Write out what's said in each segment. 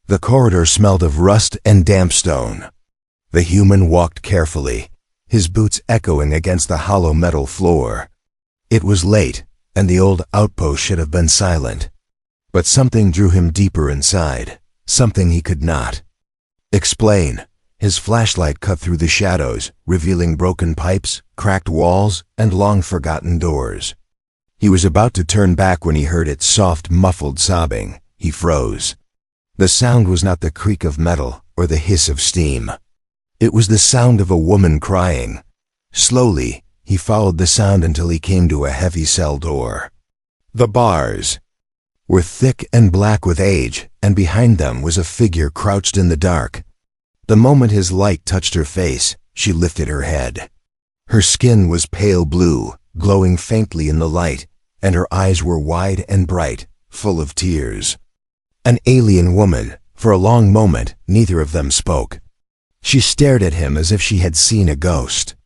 The corridor smelled of rust and damp stone. The human walked carefully, his boots echoing against the hollow metal floor. It was late, and the old outpost should have been silent. But something drew him deeper inside, something he could not explain. His flashlight cut through the shadows, revealing broken pipes, cracked walls, and long-forgotten doors. He was about to turn back when he heard its soft, muffled sobbing. He froze. The sound was not the creak of metal or the hiss of steam. It was the sound of a woman crying. Slowly, he followed the sound until he came to a heavy cell door. The bars were thick and black with age, and behind them was a figure crouched in the dark. The moment his light touched her face, she lifted her head. Her skin was pale blue, glowing faintly in the light, and her eyes were wide and bright, full of tears. An alien woman. For a long moment, neither of them spoke. She stared at him as if she had seen a ghost.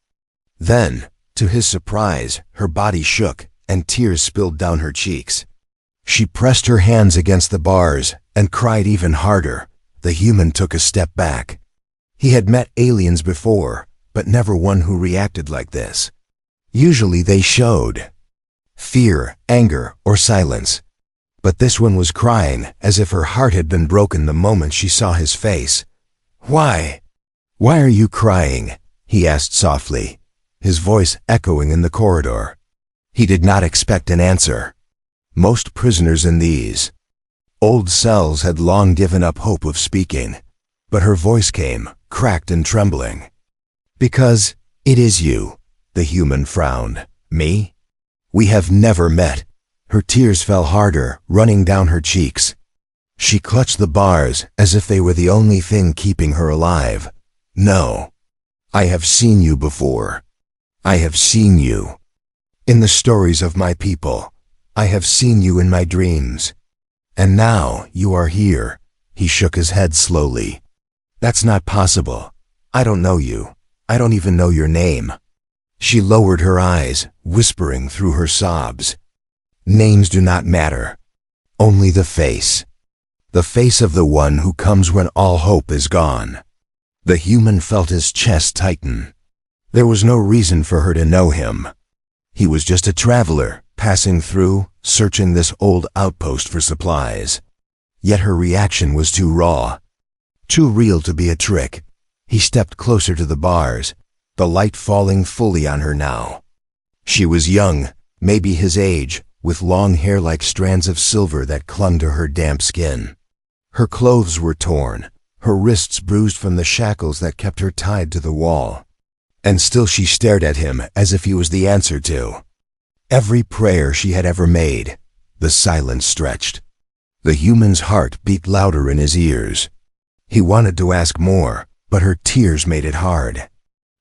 Then, to his surprise, her body shook, and tears spilled down her cheeks. She pressed her hands against the bars and cried even harder. The human took a step back. He had met aliens before, but never one who reacted like this. Usually they showed fear, anger, or silence. But this one was crying as if her heart had been broken the moment she saw his face. "Why? Why are you crying?" he asked softly, his voice echoing in the corridor. He did not expect an answer. Most prisoners in these old cells had long given up hope of speaking, but her voice came, cracked and trembling. "Because it is you," the human frowned. "Me? We have never met." Her tears fell harder, running down her cheeks. She clutched the bars as if they were the only thing keeping her alive. "No. I have seen you before. I have seen you. In the stories of my people. I have seen you in my dreams. And now you are here." He shook his head slowly. "That's not possible. I don't know you. I don't even know your name." She lowered her eyes, whispering through her sobs. "Names do not matter. Only the face. The face of the one who comes when all hope is gone." The human felt his chest tighten. There was no reason for her to know him. He was just a traveler, passing through, searching this old outpost for supplies. Yet her reaction was too raw, too real to be a trick. He stepped closer to the bars, the light falling fully on her now. She was young, maybe his age, with long hair like strands of silver that clung to her damp skin. Her clothes were torn, her wrists bruised from the shackles that kept her tied to the wall. And still she stared at him as if he was the answer to every prayer she had ever made. The silence stretched. The human's heart beat louder in his ears. He wanted to ask more, but her tears made it hard.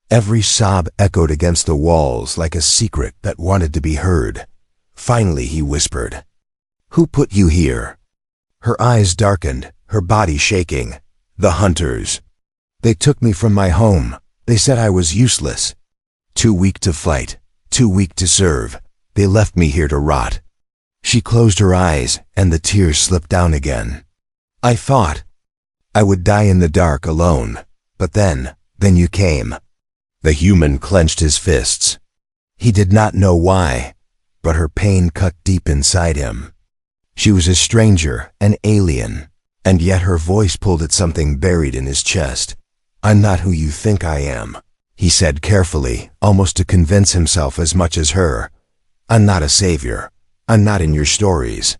Every sob echoed against the walls like a secret that wanted to be heard. Finally he whispered, "Who put you here?" Her eyes darkened, her body shaking. "The hunters. They took me from my home. They said I was useless. Too weak to fight, too weak to serve. They left me here to rot." She closed her eyes, and the tears slipped down again. "I thought I would die in the dark alone, but then you came." The human clenched his fists. He did not know why, but her pain cut deep inside him. She was a stranger, an alien, and yet her voice pulled at something buried in his chest. "I'm not who you think I am," he said carefully, almost to convince himself as much as her. "I'm not a savior. I'm not in your stories.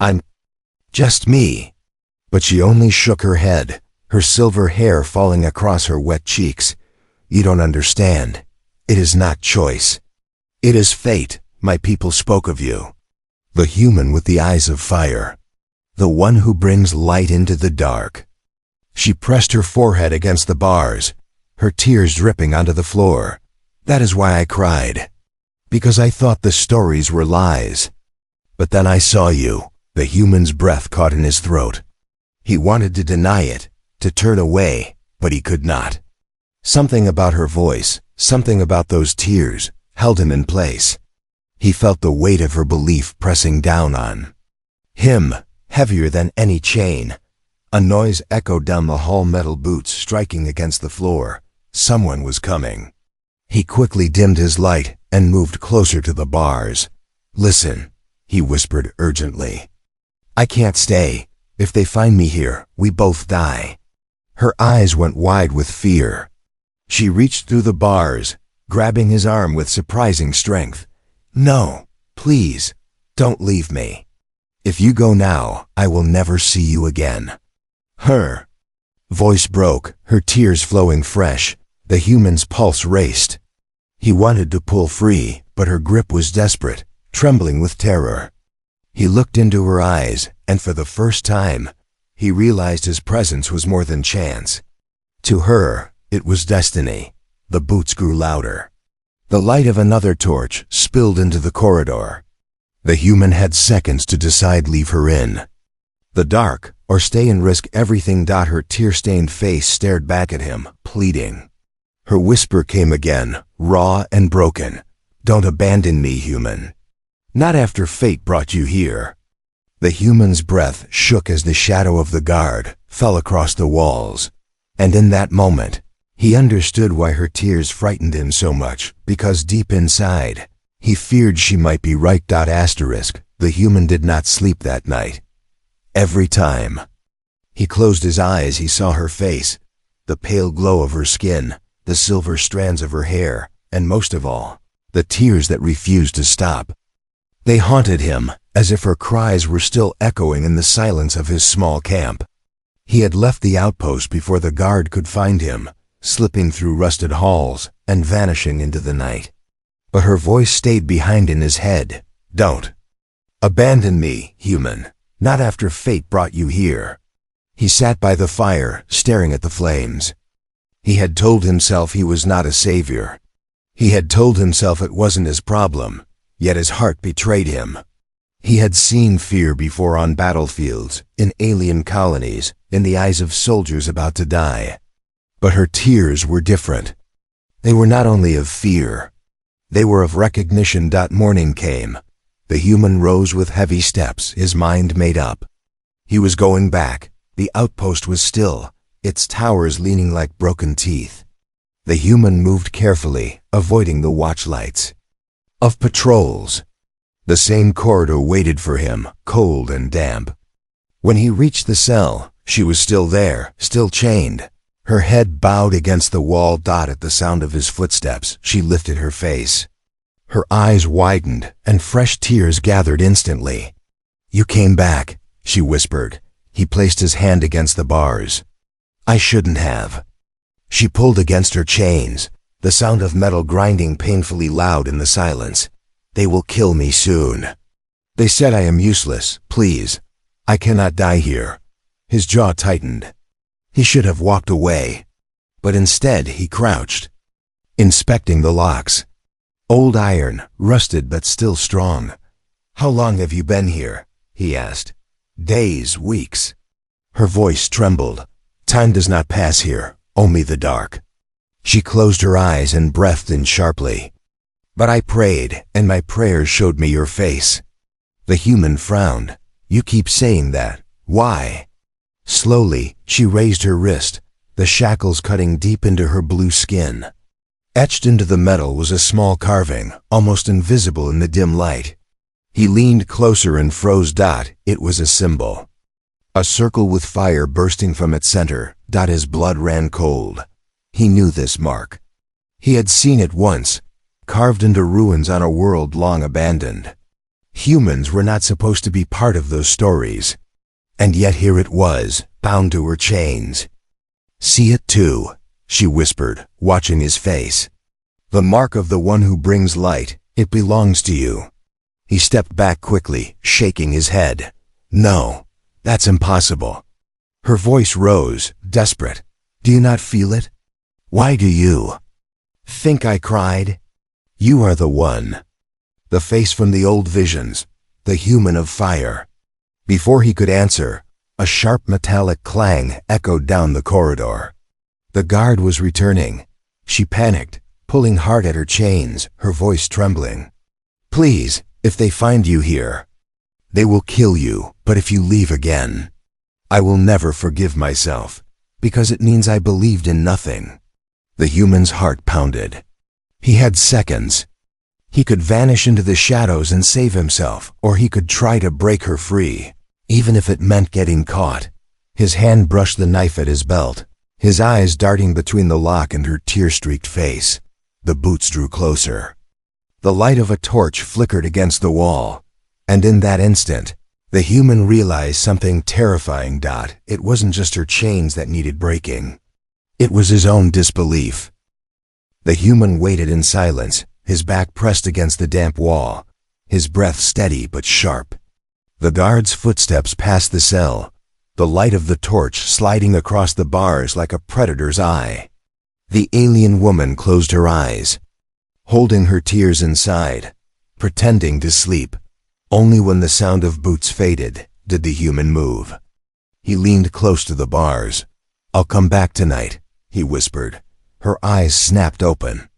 I'm just me." But she only shook her head, her silver hair falling across her wet cheeks. "You don't understand. It is not choice. It is fate. My people spoke of you. The human with the eyes of fire. The one who brings light into the dark." She pressed her forehead against the bars, her tears dripping onto the floor. "That is why I cried. Because I thought the stories were lies. But then I saw you." The human's breath caught in his throat. He wanted to deny it, to turn away, but he could not. Something about her voice, something about those tears, held him in place. He felt the weight of her belief pressing down on him, heavier than any chain. A noise echoed down the hall, metal boots striking against the floor. Someone was coming. He quickly dimmed his light and moved closer to the bars. "Listen," he whispered urgently. "I can't stay. If they find me here, we both die." Her eyes went wide with fear. She reached through the bars, grabbing his arm with surprising strength. "No, please, don't leave me. If you go now, I will never see you again." Her voice broke, her tears flowing fresh. The human's pulse raced. He wanted to pull free, but her grip was desperate, trembling with terror. He looked into her eyes, and for the first time, he realized his presence was more than chance. To her, it was destiny. The boots grew louder. The light of another torch spilled into the corridor. The human had seconds to decide: leave her in the dark, or stay and risk everything. Her tear-stained face stared back at him, pleading. Her whisper came again, raw and broken. "Don't abandon me, human. Not after fate brought you here." The human's breath shook as the shadow of the guard fell across the walls. And in that moment, he understood why her tears frightened him so much, because deep inside, he feared she might be right. The human did not sleep that night. Every time he closed his eyes, he saw her face, the pale glow of her skin, the silver strands of her hair, and most of all, the tears that refused to stop. They haunted him, as if her cries were still echoing in the silence of his small camp. He had left the outpost before the guard could find him, slipping through rusted halls and vanishing into the night. But her voice stayed behind in his head. "Don't abandon me, human. Not after fate brought you here." He sat by the fire, staring at the flames. He had told himself he was not a savior. He had told himself it wasn't his problem, yet his heart betrayed him. He had seen fear before, on battlefields, in alien colonies, in the eyes of soldiers about to die. But her tears were different. They were not only of fear, they were of recognition. Morning came. The human rose with heavy steps, his mind made up. He was going back. The outpost was still, its towers leaning like broken teeth. The human moved carefully, avoiding the watchlights of patrols. The same corridor waited for him, cold and damp. When he reached the cell, she was still there, still chained. Her head bowed against the wall. At the sound of his footsteps, she lifted her face. Her eyes widened, and fresh tears gathered instantly. "You came back," she whispered. He placed his hand against the bars. "I shouldn't have." She pulled against her chains, the sound of metal grinding painfully loud in the silence. "They will kill me soon. They said I am useless. Please, I cannot die here." His jaw tightened. He should have walked away, but instead he crouched, inspecting the locks. Old iron, rusted but still strong. "How long have you been here?" he asked. "Days, weeks." Her voice trembled. "Time does not pass here, only the dark." She closed her eyes and breathed in sharply. "But I prayed, and my prayers showed me your face." The human frowned. "You keep saying that. Why?" Slowly, she raised her wrist, the shackles cutting deep into her blue skin. Etched into the metal was a small carving, almost invisible in the dim light. He leaned closer and froze. It was a symbol. A circle with fire bursting from its center. His blood ran cold. He knew this mark. He had seen it once, carved into ruins on a world long abandoned. Humans were not supposed to be part of those stories. And yet here it was, bound to her chains. "See it too," she whispered, watching his face. "The mark of the one who brings light. It belongs to you." He stepped back quickly, shaking his head. "No, that's impossible." Her voice rose, desperate. "Do you not feel it? Why do you think I cried? You are the one." The face from the old visions, the human of fire. Before he could answer, a sharp metallic clang echoed down the corridor. The guard was returning. She panicked, pulling hard at her chains, her voice trembling. "Please, if they find you here, they will kill you, but if you leave again, I will never forgive myself, because it means I believed in nothing. The human's heart pounded. He had seconds. He could vanish into the shadows and save himself, or he could try to break her free, even if it meant getting caught. His hand brushed the knife at his belt, his eyes darting between the lock and her tear-streaked face. The boots drew closer. The light of a torch flickered against the wall, and in that instant, the human realized something terrifying. It wasn't just her chains that needed breaking. It was his own disbelief. The human waited in silence, his back pressed against the damp wall, his breath steady but sharp. The guard's footsteps passed the cell, the light of the torch sliding across the bars like a predator's eye. The alien woman closed her eyes, holding her tears inside, pretending to sleep. Only when the sound of boots faded did the human move. He leaned close to the bars. "I'll come back tonight," he whispered. Her eyes snapped open.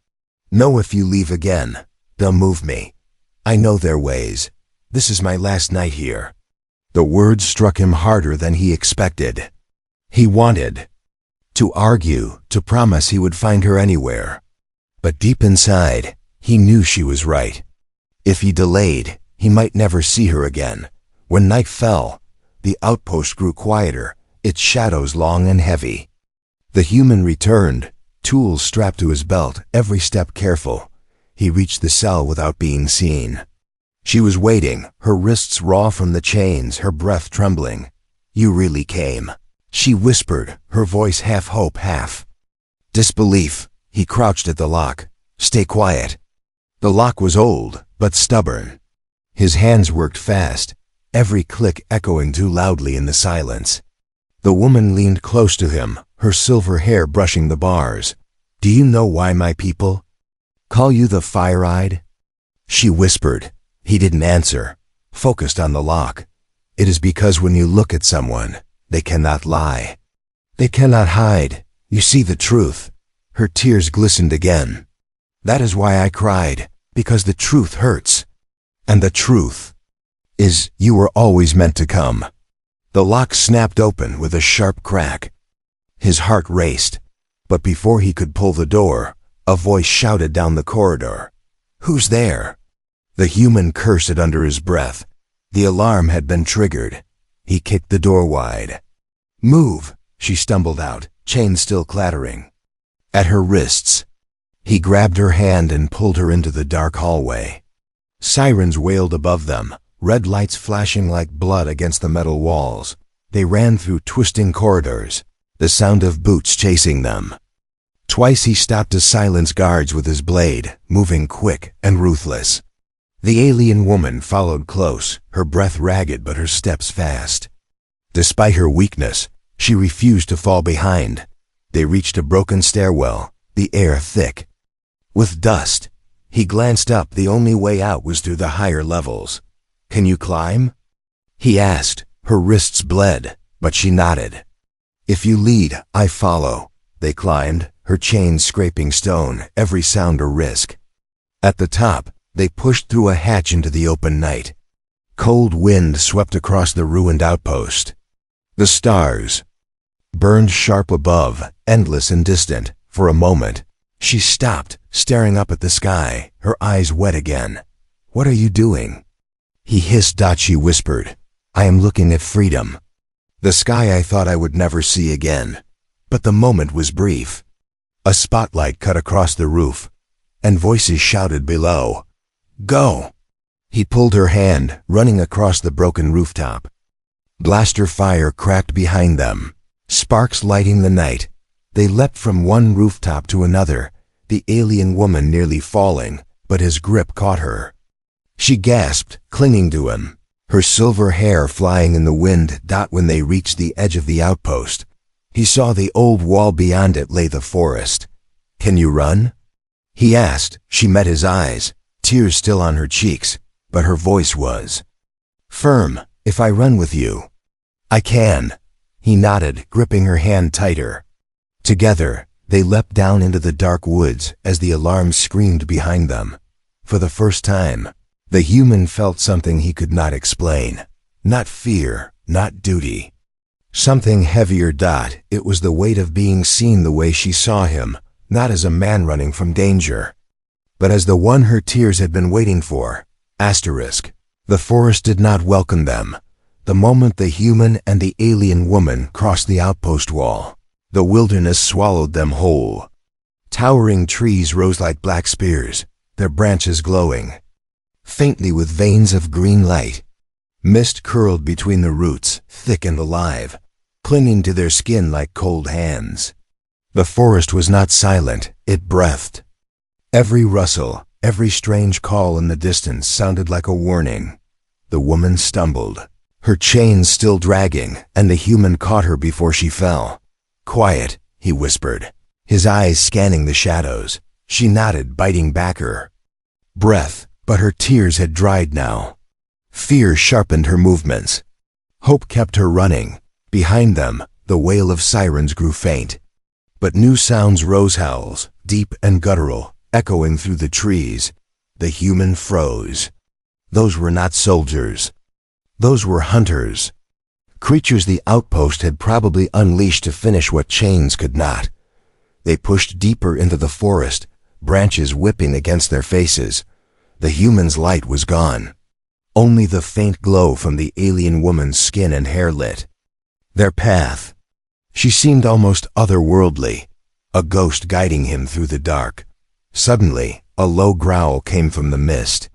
"No, if you leave again, they'll move me. I know their ways. This is my last night here." The words struck him harder than he expected. He wanted to argue, to promise he would find her anywhere. But deep inside, he knew she was right. If he delayed, he might never see her again. When night fell, the outpost grew quieter, its shadows long and heavy. The human returned, tools strapped to his belt, every step careful. He reached the cell without being seen. She was waiting, her wrists raw from the chains, her breath trembling. "You really came," she whispered, her voice half hope, half disbelief. He crouched at the lock. "Stay quiet." The lock was old, but stubborn. His hands worked fast, every click echoing too loudly in the silence. The woman leaned close to him, her silver hair brushing the bars. "Do you know why my people call you the Fire-Eyed?" she whispered. He didn't answer, focused on the lock. "It is because when you look at someone, they cannot lie. They cannot hide. You see the truth." Her tears glistened again. "That is why I cried, because the truth hurts. And the truth is, you were always meant to come." The lock snapped open with a sharp crack. His heart raced, but before he could pull the door, a voice shouted down the corridor. "Who's there?" The human cursed it under his breath. The alarm had been triggered. He kicked the door wide. "Move," she stumbled out, chains still clattering at her wrists. He grabbed her hand and pulled her into the dark hallway. Sirens wailed above them, red lights flashing like blood against the metal walls. They ran through twisting corridors, the sound of boots chasing them. Twice he stopped to silence guards with his blade, moving quick and ruthless. The alien woman followed close, her breath ragged but her steps fast. Despite her weakness, she refused to fall behind. They reached a broken stairwell, the air thick with dust. He glanced up. The only way out was through the higher levels. "Can you climb?" he asked. Her wrists bled, but she nodded. "If you lead, I follow." They climbed, her chains scraping stone, every sound a risk. At the top, they pushed through a hatch into the open night. Cold wind swept across the ruined outpost. The stars burned sharp above, endless and distant. For a moment, she stopped, staring up at the sky, her eyes wet again. "What are you doing?" he hissed. She whispered, "I am looking at freedom. The sky I thought I would never see again." But the moment was brief. A spotlight cut across the roof, and voices shouted below. "Go!" He pulled her hand, running across the broken rooftop. Blaster fire cracked behind them, sparks lighting the night. They leapt from one rooftop to another, the alien woman nearly falling, but his grip caught her. She gasped, clinging to him, her silver hair flying in the wind. When they reached the edge of the outpost, he saw the old wall. Beyond it lay the forest. "Can you run?" he asked. She met his eyes, tears still on her cheeks, but her voice was firm. "If I run with you, I can." He nodded, gripping her hand tighter. Together, they leapt down into the dark woods as the alarm screamed behind them. For the first time, the human felt something he could not explain. Not fear, not duty. Something heavier. It was the weight of being seen the way she saw him, not as a man running from danger, but as the one her tears had been waiting for. The forest did not welcome them. The moment the human and the alien woman crossed the outpost wall, the wilderness swallowed them whole. Towering trees rose like black spears, their branches glowing faintly with veins of green light. Mist curled between the roots, thick and alive, clinging to their skin like cold hands. The forest was not silent, it breathed. Every rustle, every strange call in the distance sounded like a warning. The woman stumbled, her chains still dragging, and the human caught her before she fell. "Quiet," he whispered, his eyes scanning the shadows. She nodded, biting back her breath, but her tears had dried now. Fear sharpened her movements. Hope kept her running. Behind them, the wail of sirens grew faint. But new sounds rose, howls, deep and guttural, echoing through the trees. The human froze. Those were not soldiers. Those were hunters. Creatures the outpost had probably unleashed to finish what chains could not. They pushed deeper into the forest, branches whipping against their faces. The human's light was gone. Only the faint glow from the alien woman's skin and hair lit their path. She seemed almost otherworldly, a ghost guiding him through the dark. Suddenly, a low growl came from the mist.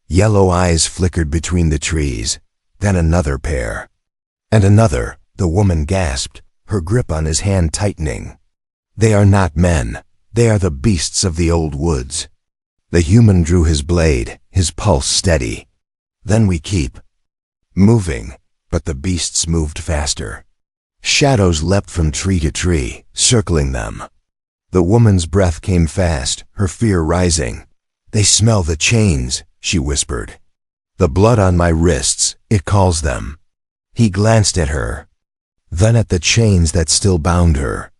Yellow eyes flickered between the trees, then another pair. And another. The woman gasped, her grip on his hand tightening. "They are not men. They are the beasts of the old woods." The human drew his blade, his pulse steady. "Then we keep moving." But the beasts moved faster. Shadows leapt from tree to tree, circling them. The woman's breath came fast, her fear rising. "They smell the chains," she whispered. "The blood on my wrists, it calls them." He glanced at her, then at the chains that still bound her.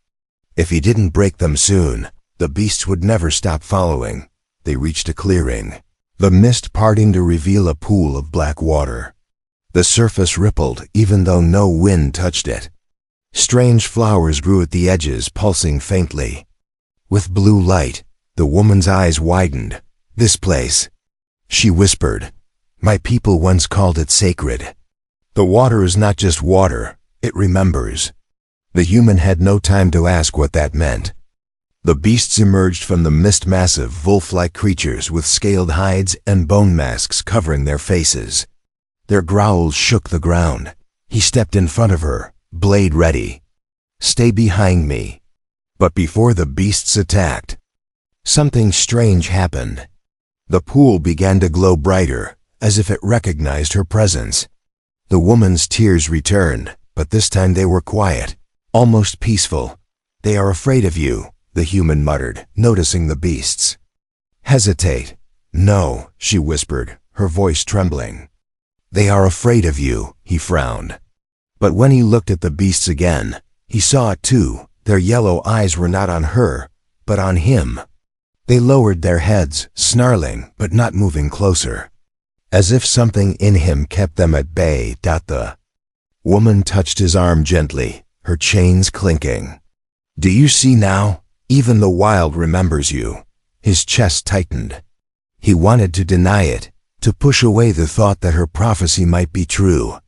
If he didn't break them soon, the beasts would never stop following. They reached a clearing, the mist parting to reveal a pool of black water. The surface rippled even though no wind touched it. Strange flowers grew at the edges, pulsing faintly. With blue light, the woman's eyes widened. "This place," she whispered. "My people once called it sacred. The water is not just water, it remembers." The human had no time to ask what that meant. The beasts emerged from the mist, massive, wolf-like creatures with scaled hides and bone masks covering their faces. Their growls shook the ground. He stepped in front of her, blade ready. "Stay behind me." But before the beasts attacked, something strange happened. The pool began to glow brighter, as if it recognized her presence. The woman's tears returned, but this time they were quiet, almost peaceful. "They are afraid of you," the human muttered, noticing the beasts. "Hesitate." "No," she whispered, her voice trembling. "They are afraid of you," he frowned. But when he looked at the beasts again, he saw it too. Their yellow eyes were not on her, but on him. They lowered their heads, snarling, but not moving closer, as if something in him kept them at bay. The woman touched his arm gently, her chains clinking. "Do you see now? Even the wild remembers you." His chest tightened. He wanted to deny it, to push away the thought that her prophecy might be true.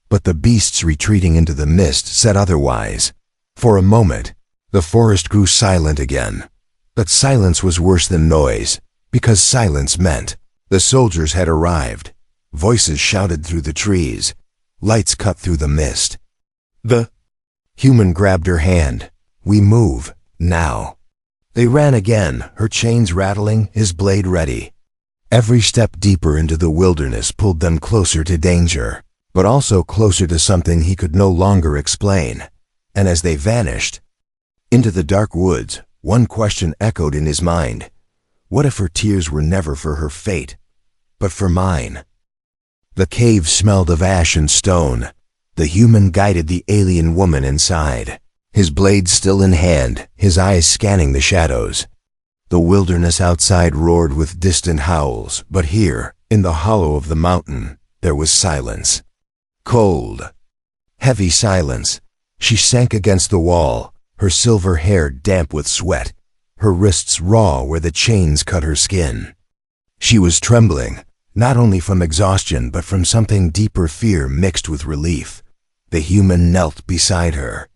But the beasts retreating into the mist said otherwise. For a moment, the forest grew silent again. But silence was worse than noise, because silence meant the soldiers had arrived. Voices shouted through the trees. Lights cut through the mist. The human grabbed her hand. "We move, now." They ran again, her chains rattling, his blade ready. Every step deeper into the wilderness pulled them closer to danger, but also closer to something he could no longer explain. And as they vanished into the dark woods, one question echoed in his mind. What if her tears were never for her fate, but for mine? The cave smelled of ash and stone. The human guided the alien woman inside, his blade still in hand, his eyes scanning the shadows. The wilderness outside roared with distant howls, but here, in the hollow of the mountain, there was silence. Cold, Heavy silence. She sank against the wall, her silver hair damp with sweat, her wrists raw where the chains cut her skin. She was trembling, not only from exhaustion but from something deeper, fear mixed with relief. The human knelt beside her.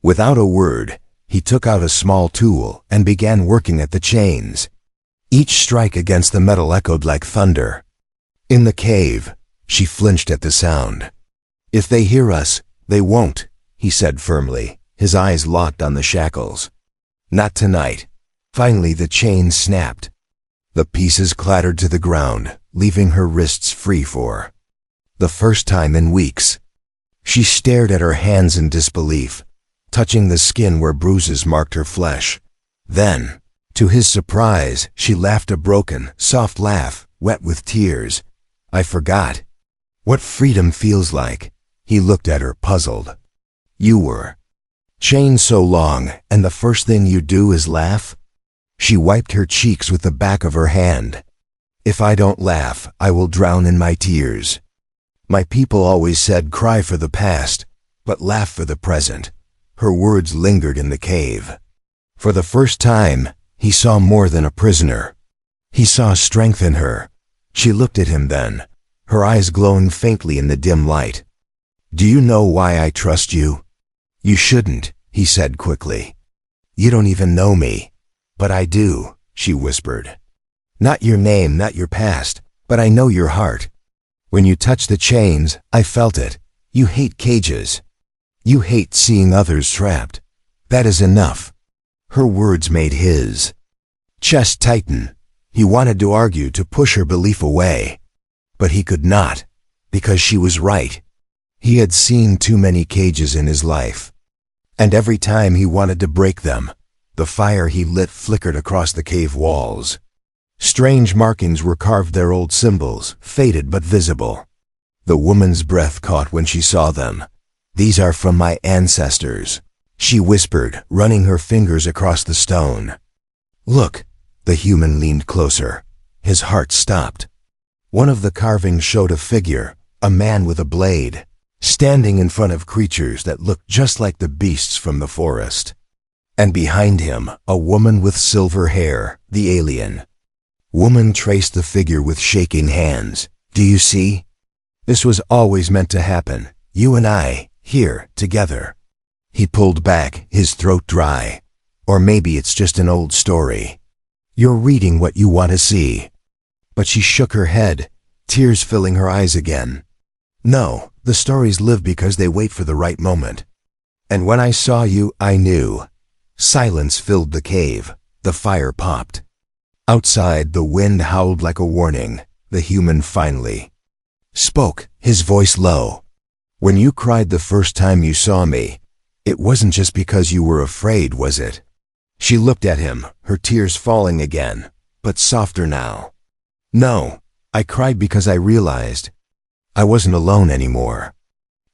Without a word, he took out a small tool and began working at the chains. Each strike against the metal echoed like thunder. In the cave, she flinched at the sound. "If they hear us, they won't," he said firmly, his eyes locked on the shackles. "Not tonight." Finally, the chains snapped. The pieces clattered to the ground, leaving her wrists free for the first time in weeks. She stared at her hands in disbelief, touching the skin where bruises marked her flesh. Then, to his surprise, she laughed a broken, soft laugh, wet with tears. "I forgot what freedom feels like." He looked at her, puzzled. "You were chained so long, and the first thing you do is laugh?" She wiped her cheeks with the back of her hand. "If I don't laugh, I will drown in my tears. My people always said cry for the past, but laugh for the present." Her words lingered in the cave. For the first time, he saw more than a prisoner. He saw strength in her. She looked at him then, her eyes glowing faintly in the dim light. "Do you know why I trust you?" "You shouldn't," he said quickly. "You don't even know me." "But I do," she whispered. "Not your name, not your past, but I know your heart. When you touched the chains, I felt it. You hate cages. You hate seeing others trapped. That is enough." Her words made his chest tighten. He wanted to argue, to push her belief away. But he could not, because she was right. He had seen too many cages in his life. And every time he wanted to break them, the fire he lit flickered across the cave walls. Strange markings were carved there, old symbols, faded but visible. The woman's breath caught when she saw them. "These are from my ancestors," she whispered, running her fingers across the stone. "Look." The human leaned closer. His heart stopped. One of the carvings showed a figure, a man with a blade, standing in front of creatures that looked just like the beasts from the forest. And behind him, a woman with silver hair, the alien. Woman traced the figure with shaking hands. "Do you see? This was always meant to happen. You and I, here, together." He pulled back, his throat dry. "Or maybe it's just an old story. You're reading what you want to see." But she shook her head, tears filling her eyes again. "No, the stories live because they wait for the right moment. And when I saw you, I knew." Silence filled the cave. The fire popped. Outside, the wind howled like a warning. The human finally spoke, his voice low. "When you cried the first time you saw me, it wasn't just because you were afraid, was it?" She looked at him, her tears falling again, but softer now. "No, I cried because I realized I wasn't alone anymore."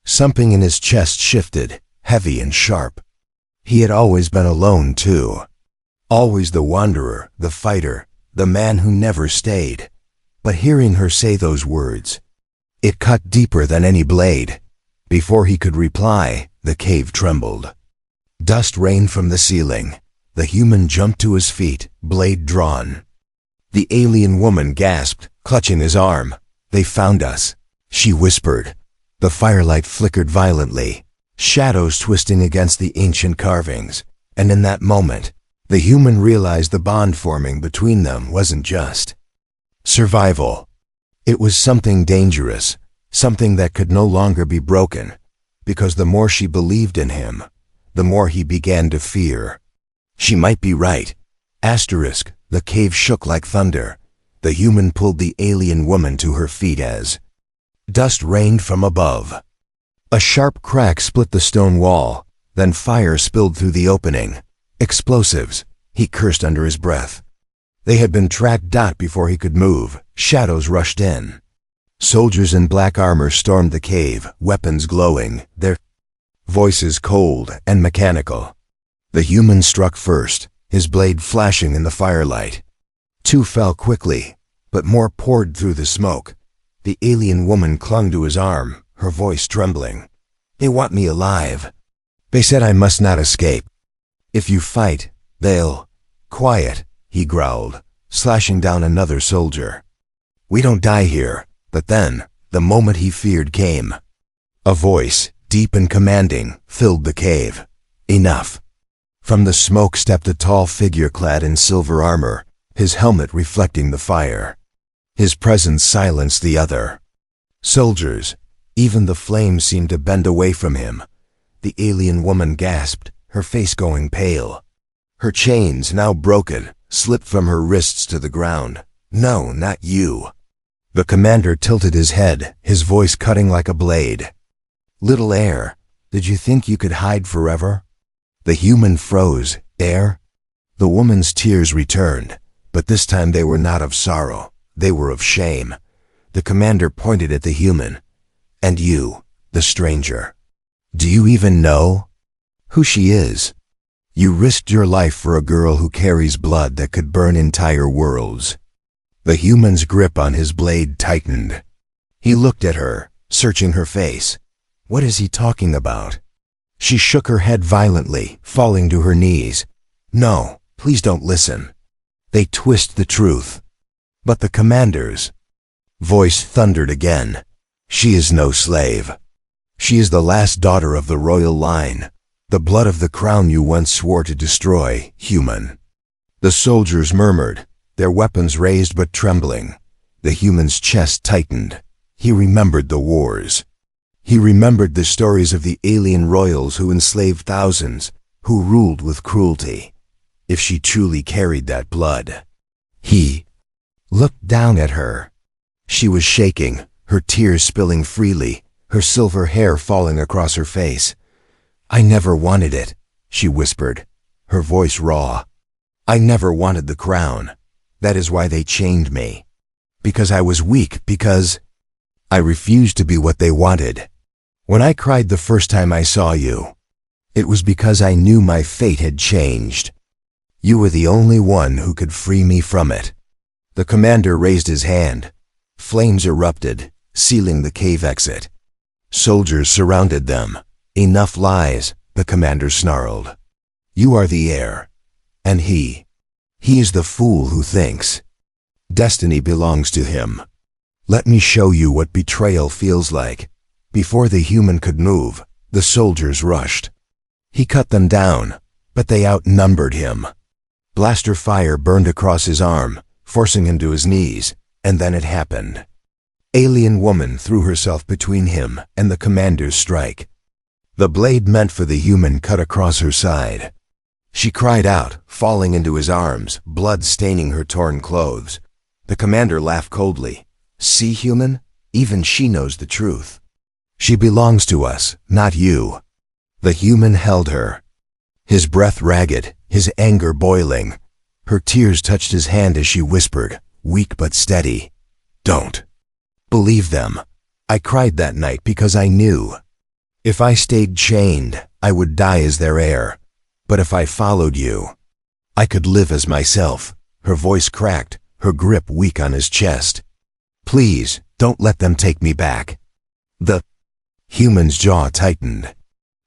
Something in his chest shifted, heavy and sharp. He had always been alone too. Always the wanderer, the fighter, the man who never stayed. But hearing her say those words, it cut deeper than any blade. Before he could reply, the cave trembled. Dust rained from the ceiling. The human jumped to his feet, blade drawn. The alien woman gasped, clutching his arm. "They found us," she whispered. The firelight flickered violently, shadows twisting against the ancient carvings, and in that moment, the human realized the bond forming between them wasn't just survival. It was something dangerous, something that could no longer be broken, because the more she believed in him, the more he began to fear. She might be right. Asterisk, the cave shook like thunder. The human pulled the alien woman to her feet as dust rained from above. A sharp crack split the stone wall, then fire spilled through the opening. "Explosives," he cursed under his breath. They had been tracked. Before he could move, shadows rushed in. Soldiers in black armor stormed the cave, weapons glowing, their voices cold and mechanical. The human struck first, his blade flashing in the firelight. Two fell quickly, but more poured through the smoke. The alien woman clung to his arm, her voice trembling. They want me alive. They said I must not escape. If you fight, they'll—" "Quiet," he growled, slashing down another soldier. "We don't die here." But then, the moment he feared came. A voice, deep and commanding, filled the cave. "Enough." From the smoke stepped a tall figure clad in silver armor, his helmet reflecting the fire. His presence silenced the other soldiers. Even the flames seemed to bend away from him. The alien woman gasped, her face going pale. Her chains, now broken, slipped from her wrists to the ground. "No, not you." The commander tilted his head, his voice cutting like a blade. "Little heir, did you think you could hide forever?" The human froze. "Heir?" The woman's tears returned, but this time they were not of sorrow, they were of shame. The commander pointed at the human. "And you, the stranger, do you even know who she is? You risked your life for a girl who carries blood that could burn entire worlds." The human's grip on his blade tightened. He looked at her, searching her face. What is he talking about? She shook her head violently, falling to her knees. "No, please don't listen. They twist the truth." But the commander's voice thundered again. "She is no slave. She is the last daughter of the royal line, the blood of the crown you once swore to destroy, human." The soldiers murmured, their weapons raised but trembling. The human's chest tightened. He remembered the wars. He remembered the stories of the alien royals who enslaved thousands, who ruled with cruelty. If she truly carried that blood. He looked down at her. She was shaking, her tears spilling freely, her silver hair falling across her face. "I never wanted it," she whispered, her voice raw. "I never wanted the crown. That is why they chained me. Because I was weak, because I refused to be what they wanted. When I cried the first time I saw you, it was because I knew my fate had changed. You were the only one who could free me from it." The commander raised his hand. Flames erupted, sealing the cave exit. Soldiers surrounded them. "Enough lies," the commander snarled. "You are the heir. And he is the fool who thinks destiny belongs to him. Let me show you what betrayal feels like." Before the human could move, the soldiers rushed. He cut them down, but they outnumbered him. Blaster fire burned across his arm, forcing him to his knees, and then it happened. Alien woman threw herself between him and the commander's strike. The blade meant for the human cut across her side. She cried out, falling into his arms, blood staining her torn clothes. The commander laughed coldly. "See, human? Even she knows the truth. She belongs to us, not you." The human held her, his breath ragged, his anger boiling. Her tears touched his hand as she whispered, weak but steady, "Don't believe them. I cried that night because I knew. If I stayed chained, I would die as their heir. But if I followed you, I could live as myself." Her voice cracked, her grip weak on his chest. "Please, don't let them take me back." The human's jaw tightened.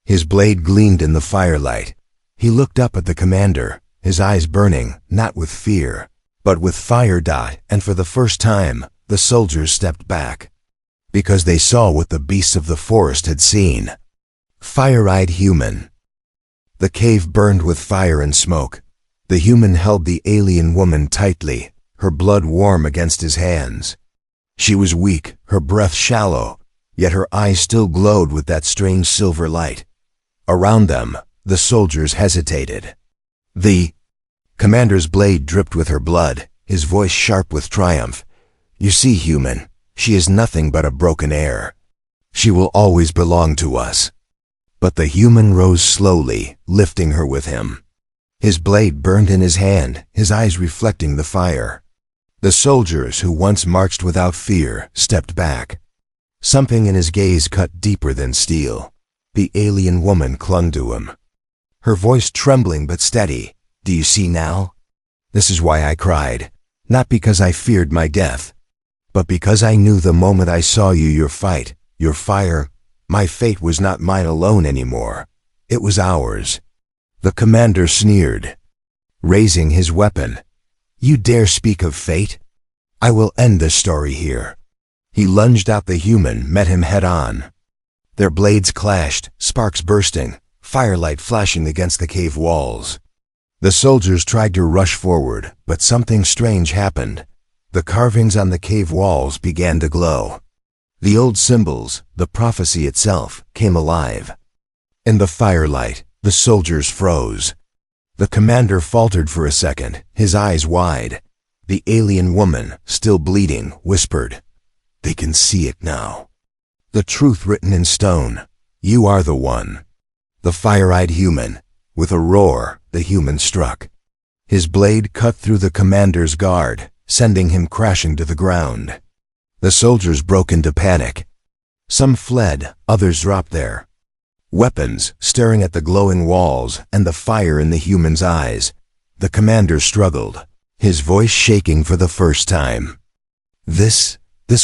His blade gleamed in the firelight. He looked up at the commander, his eyes burning, not with fear, but with fire. And for the first time, the soldiers stepped back. Because they saw what the beasts of the forest had seen. Fire-eyed human. The cave burned with fire and smoke. The human held the alien woman tightly, her blood warm against his hands. She was weak, her breath shallow, yet her eyes still glowed with that strange silver light. Around them, the soldiers hesitated. The commander's blade dripped with her blood, his voice sharp with triumph. "You see, human, she is nothing but a broken heir. She will always belong to us." But the human rose slowly, lifting her with him. His blade burned in his hand, his eyes reflecting the fire. The soldiers who once marched without fear stepped back. Something in his gaze cut deeper than steel. The alien woman clung to him, her voice trembling but steady. "Do you see now? This is why I cried. Not because I feared my death, but because I knew the moment I saw you, your fight, your fire, My fate was not mine alone anymore. It was ours. The commander sneered, raising his weapon. You dare speak of fate? I will end this story here. He lunged out. The human met him head on. Their blades clashed, sparks bursting, firelight flashing against the cave walls. The soldiers tried to rush forward, but something strange happened. The carvings on the cave walls began to glow. The old symbols, the prophecy itself, came alive. In the firelight, the soldiers froze. The commander faltered for a second, his eyes wide. The alien woman, still bleeding, whispered, "They can see it now." The truth written in stone. You are the one. The fire-eyed human. With a roar, the human struck. His blade cut through the commander's guard, sending him crashing to the ground. The soldiers broke into panic. Some fled, others dropped there. Weapons staring at the glowing walls and the fire in the human's eyes. The commander struggled, his voice shaking for the first time. This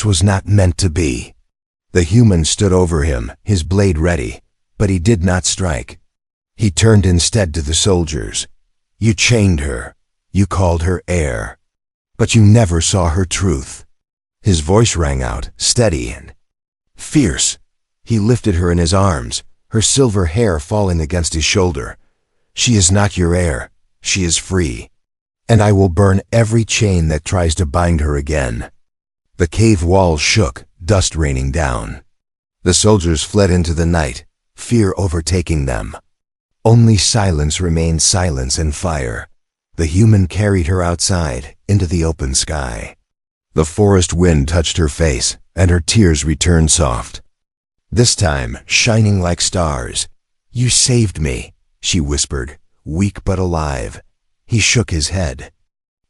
was not meant to be. The human stood over him, his blade ready, but he did not strike. He turned instead to the soldiers. You chained her. You called her heir. But you never saw her truth. His voice rang out, steady and fierce. He lifted her in his arms, her silver hair falling against his shoulder. She is not your heir. She is free. And I will burn every chain that tries to bind her again. The cave walls shook, dust raining down. The soldiers fled into the night, fear overtaking them. Only silence remained, silence and fire. The human carried her outside, into the open sky. The forest wind touched her face, and her tears returned soft. This time, shining like stars. You saved me, she whispered, weak but alive. He shook his head.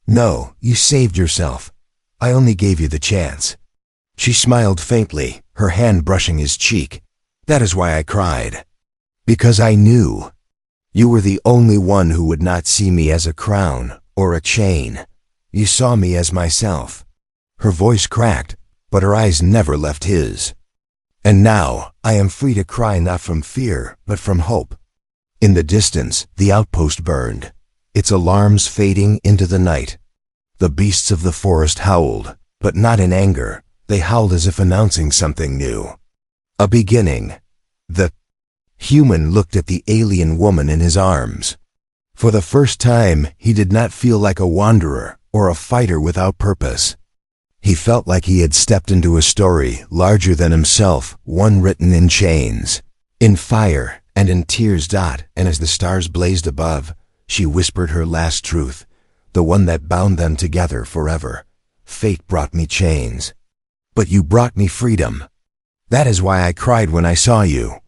No, you saved yourself. I only gave you the chance. She smiled faintly, her hand brushing his cheek. That is why I cried. Because I knew. You were the only one who would not see me as a crown or a chain. You saw me as myself. Her voice cracked, but her eyes never left his. And now, I am free to cry not from fear, but from hope. In the distance, the outpost burned, its alarms fading into the night. The beasts of the forest howled, but not in anger. They howled as if announcing something new. A beginning. The human looked at the alien woman in his arms. For the first time, he did not feel like a wanderer or a fighter without purpose. He felt like he had stepped into a story larger than himself, one written in chains, in fire and in tears. And as the stars blazed above, she whispered her last truth, the one that bound them together forever. Fate brought me chains, but you brought me freedom. That is why I cried when I saw you.